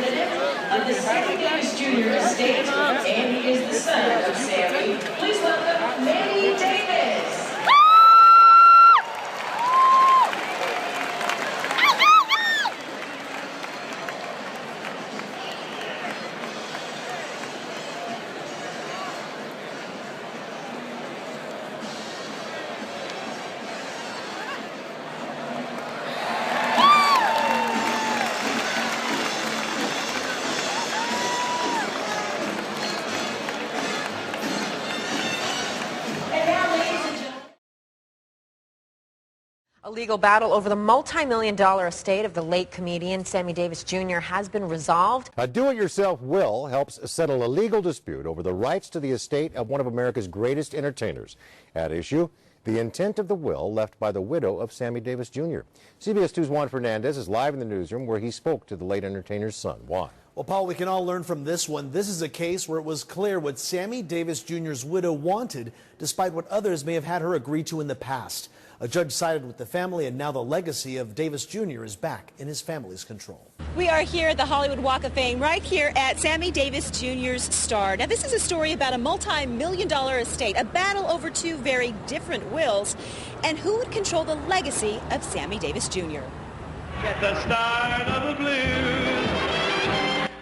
representative of the Sammy Davis Jr. estate, and he is the son of Sammy. Please welcome Manny Davis. A legal battle over the multi-million-dollar estate of the late comedian Sammy Davis Jr. has been resolved. A do-it-yourself will helps settle a legal dispute over the rights to the estate of one of America's greatest entertainers. At issue, the intent of the will left by the widow of Sammy Davis Jr. CBS 2's Juan Fernandez is live in the newsroom where he spoke to the late entertainer's son. Juan. Well, Paul, we can all learn from this one. This is a case where it was clear what Sammy Davis Jr.'s widow wanted, despite what others may have had her agree to in the past. A judge sided with the family, and now the legacy of Davis Jr. is back in his family's control. We are here at the Hollywood Walk of Fame, right here at Sammy Davis Jr.'s star. Now, this is a story about a multi-million-dollar estate, a battle over two very different wills, and who would control the legacy of Sammy Davis Jr. Get the start of the blues.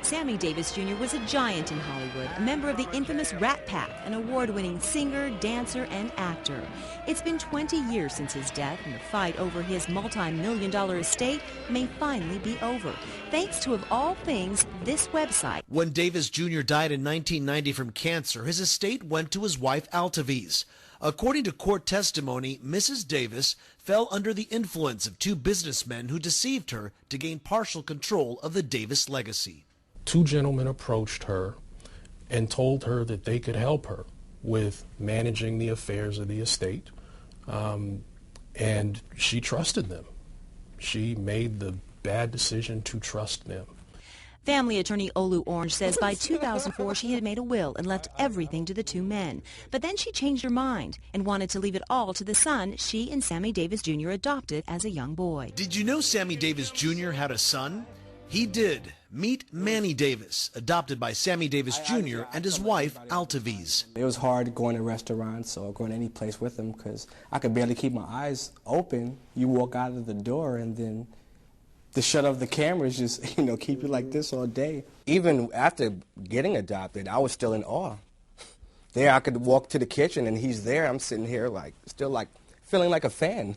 Sammy Davis Jr. was a giant in Hollywood, a member of the infamous Rat Pack, an award-winning singer, dancer, and actor. It's been 20 years since his death, and the fight over his multi-million-dollar estate may finally be over, thanks to, of all things, this website. When Davis Jr. died in 1990 from cancer, his estate went to his wife, Altaviz. According to court testimony, Mrs. Davis fell under the influence of two businessmen who deceived her to gain partial control of the Davis legacy. Two gentlemen approached her and told her that they could help her with managing the affairs of the estate, and she trusted them. She made the bad decision to trust them. Family attorney Olu Orange says by 2004 she had made a will and left everything to the two men. But then she changed her mind and wanted to leave it all to the son she and Sammy Davis Jr. adopted as a young boy. Did you know Sammy Davis Jr. had a son? He did. Meet Manny Davis, adopted by Sammy Davis Jr. and his wife, Altaviz. It was hard going to restaurants or going any place with him because I could barely keep my eyes open. You walk out of the door and then the shut of the cameras just, keep you like this all day. Even after getting adopted, I was still in awe. There I could walk to the kitchen and he's there. I'm sitting here still feeling like a fan.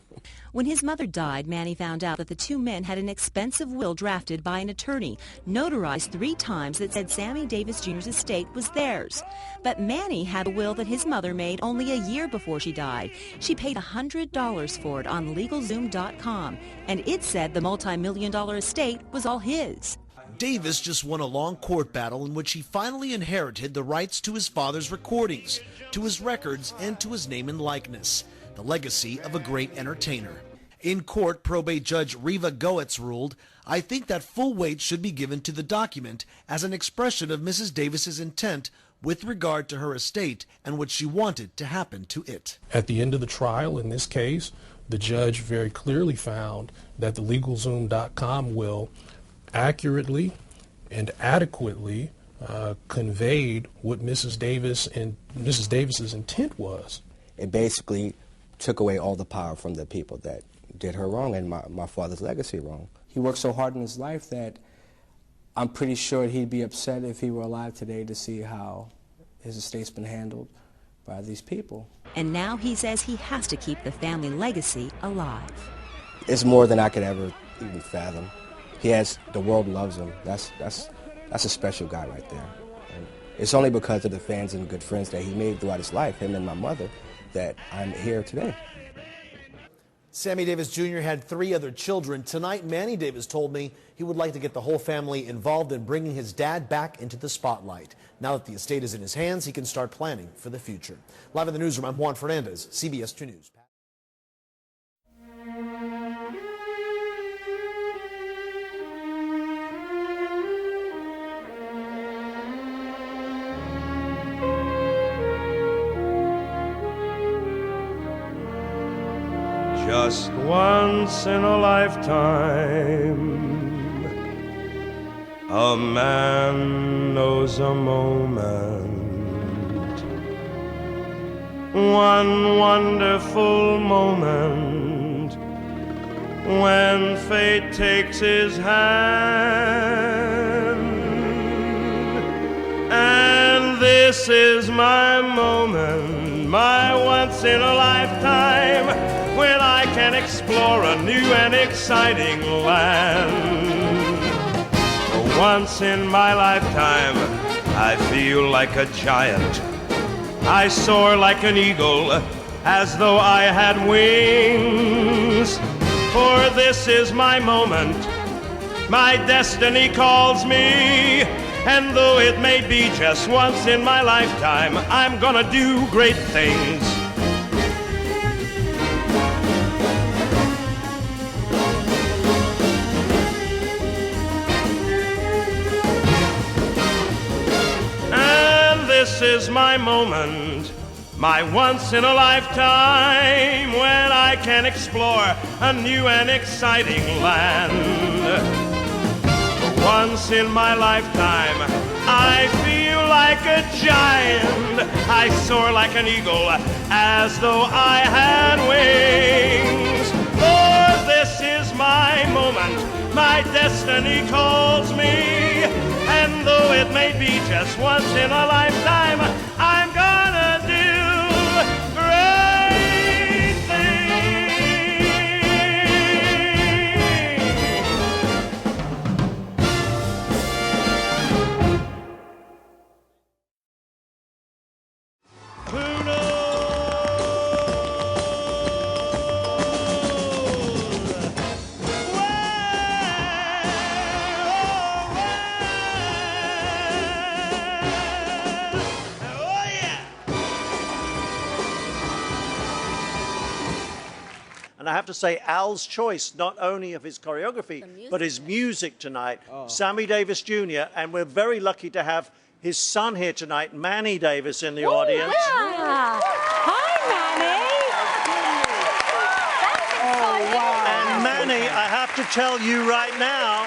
When his mother died, Manny found out that the two men had an expensive will drafted by an attorney, notarized 3 times that said Sammy Davis Jr.'s estate was theirs. But Manny had a will that his mother made only a year before she died. She paid $100 for it on LegalZoom.com, and it said the multi-million-dollar estate was all his. Davis just won a long court battle in which he finally inherited the rights to his father's recordings, to his records, and to his name and likeness. The legacy of a great entertainer. In court, probate judge Reva Goetz ruled, "I think that full weight should be given to the document as an expression of Mrs. Davis's intent with regard to her estate and what she wanted to happen to it." At the end of the trial in this case, the judge very clearly found that the LegalZoom.com will accurately and adequately conveyed what Mrs. Davis's intent was. It basically took away all the power from the people that did her wrong and my father's legacy wrong. He worked so hard in his life that I'm pretty sure he'd be upset if he were alive today to see how his estate's been handled by these people. And now he says he has to keep the family legacy alive. It's more than I could ever even fathom. The world loves him. That's a special guy right there. And it's only because of the fans and good friends that he made throughout his life, him and my mother, that I'm here today. Sammy Davis Jr. had 3 other children. Tonight, Manny Davis told me he would like to get the whole family involved in bringing his dad back into the spotlight. Now that the estate is in his hands, he can start planning for the future. Live in the newsroom, I'm Juan Fernandez, CBS 2 News. Just once in a lifetime, A man knows a moment, one wonderful moment, when fate takes his hand. And this is my moment, my once in a lifetime, when I can explore a new and exciting land. Once in my lifetime, I feel like a giant. I soar like an eagle, as though I had wings. For this is my moment, my destiny calls me. And though it may be just once in my lifetime, I'm gonna do great things. This is my moment, my once in a lifetime, when I can explore a new and exciting land. Once in my lifetime, I feel like a giant. I soar like an eagle, as though I had wings. For this is my moment, my destiny calls me. And though it may be just once in a lifetime, I'm gonna do great And I have to say, Al's choice, not only of his choreography, but his music tonight, Sammy Davis Jr., and we're very lucky to have his son here tonight, Manny Davis, in the audience. Yeah. Hi, Manny. And Manny, I have to tell you right now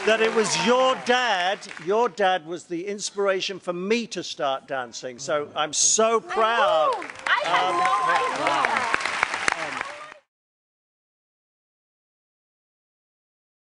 that it was your dad was the inspiration for me to start dancing. So I'm so proud. I had no idea.